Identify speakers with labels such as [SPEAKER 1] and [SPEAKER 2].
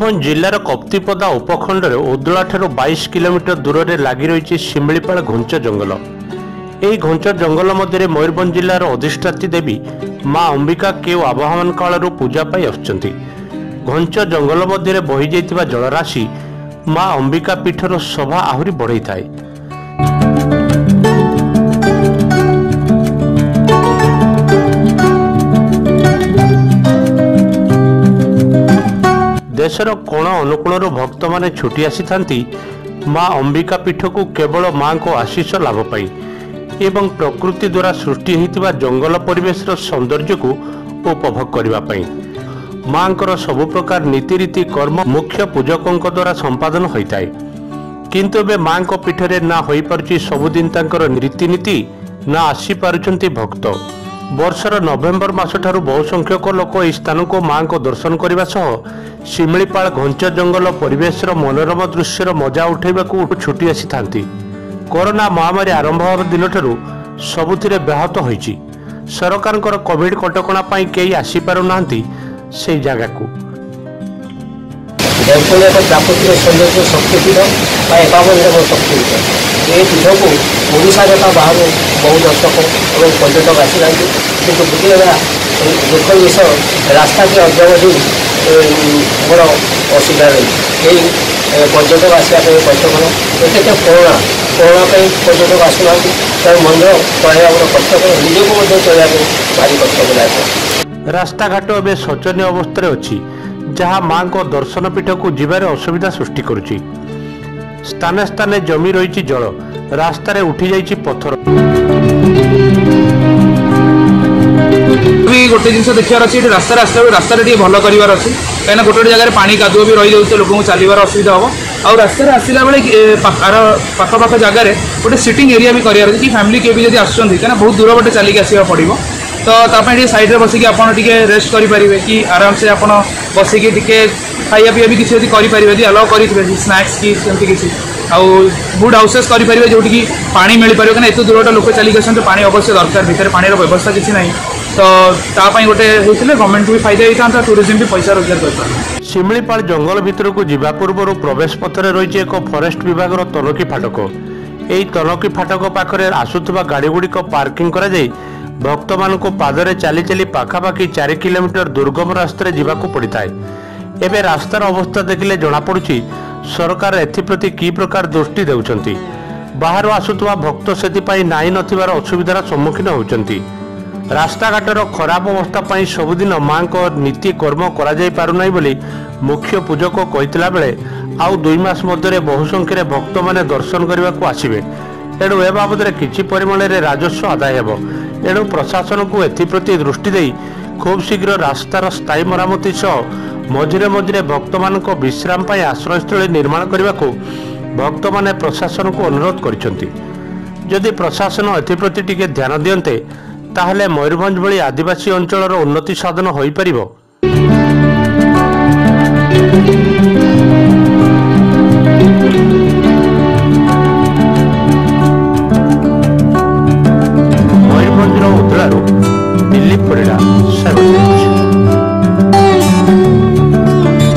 [SPEAKER 1] Mayurbhanj जिलार Kaptipada उपखंडर उदला 22 kilometre दूर में लगी रही शिमिलीपाल घुंच जंगल। यह घुंच जंगल मध्य मयूरभंज जिलार अधिष्ठात्री देवी मां अंबिका केव आवाहन काल पूजा पाई आसुचंती। घुंच जंगल मध्य बही जाइतिबा जलराशि मां अंबिका पीठर शोभा आहुरी बढ़ई थाए। देशर कोण अनुकूल भक्त माने छुटी आसी थांती मां अंबिका पीठ को केवल मां को आशीष लाभ पाई एवं प्रकृति द्वारा सृष्टि होइतिबा जंगल परिवेश सौंदर्य को उपभोग करबा पाई। मांकर सबु प्रकार नीतिरीति कर्म मुख्य पूजकों द्वारा संपादन होता है, किंतु एबे मां को पीठरे ना होई पारुची सबुदिन तांकर रीतिनीति ना आसी पारुचंती भक्त। वर्षर नवेम्बर मास ठारू बहु संख्यक लोक इस स्थान को मां को दर्शन करने सह शिमिलीपाल घुंच जंगल परिवेश मनोरम दृश्यर मजा उठाइबा छुटी आसी थांती। कोरोना महामारी आरंभ होने दिन ठारू सबुथिरे व्याहत होईची। सरकार कोविड कटकणा पाई केही आसी पारु नांती से जगह को
[SPEAKER 2] प्राकृतिक सौंदर्य शक्तिपीठ एकावन शक्तिपीठ ये पीठ को ओडिशा तथा बाहर बहु दर्शक और पर्यटक आसी था, कितु गोटे दुख विषय रास्ता के अद्यावधि बड़ असुविधा रही। यही पर्यटक आसवा कष्टकर एत कोरोना पर्यटक आसुना मंदिर चलवा बड़ा कष्टकर, निजक चलवा भारी कष्टकर।
[SPEAKER 1] रास्ता घाट एवं शोचनीय अवस्था अच्छी जहाँ मां को दर्शन पीठ को जीवार असुविधा सृष्टि करुच्ची। स्थाने स्थाने जमी रही जल, रास्तार उठी जाइए पत्थर।
[SPEAKER 3] गोटे जिन देखार अच्छे रास्ता रास्ता भल करार अच्छे कहीं गोटे जगह पानी कादुआ भी रही जाऊँ लोक चलवर असुविधा हम आ रास्ता आसला बेले पाखपाख जगार गोटे सिटिंग एरिया भी करार कि फैमिली किए भी आसुँच कहीं बहुत दूर बाटे चलिक आसवा पड़ो तो सैड्रे बसिक आप रेस्ट करेंगे कि आराम से आप बसिक खाया पीवा भी किसी करेंगे अलाउ करेंगे स्नैक्स की सेमती किसी फुड हाउसेस करेंगे जो पानी मिल पार कहीं एत दूर लोक चलिक आसते पानी अवश्य दरकार भितर पानी व्यवस्था किसी ना तो तापाई गोटे गवर्नमेंट को भी फायदा होता टूरिज्म भी पैसा रोजगार करता।
[SPEAKER 1] शिमिलीपाल जंगल भितर को जीवा पूर्व प्रवेश पथरे रही एक फरेस्ट विभाग तनखी फाटक। यही तनखी फाटक पाखरे आसुवा गाड़ी गुड़िक पार्किंग करा जाई भक्त मान को पादरे चली चली पाखापाखि 4 किलोमीटर दुर्गम रास्तार जावाक पड़ता है। एवं रास्तार अवस्था देखिले जना पड़ुछि सरकार एप्रति कि प्रकार दृष्टि देउछंती। बाहर आसुवा भक्त से नाई नथिबार असुविधार सम्मुखीन होउछंती। रास्ता घाटर खराब अवस्था पाई सबुदिन मां को नीति कर्म करा जाई पारुनाई बोली मुख्य पूजक कहितला बेले आउ 2 मास मध्य बहु संख्यार भक्त माने दर्शन करने को आसिबे। एणु ए बाबद किछि परिमाण राजस्व आदाय हेबो। एणु प्रशासन को एप्रति दृष्टि दे खूब शीघ्र रास्तार स्थायी मरामती सह मझिरे मझिरे भक्त मान विश्राम पाई आश्रयस्थल निर्माण करने को भक्त माने प्रशासन को अनुरोध करिसेंती। जदि प्रशासन एप्रति टिके ध्यान दियंते ताहले मयूरभंज भली आदिवासी अंचलर उन्नति साधन होई परिबो।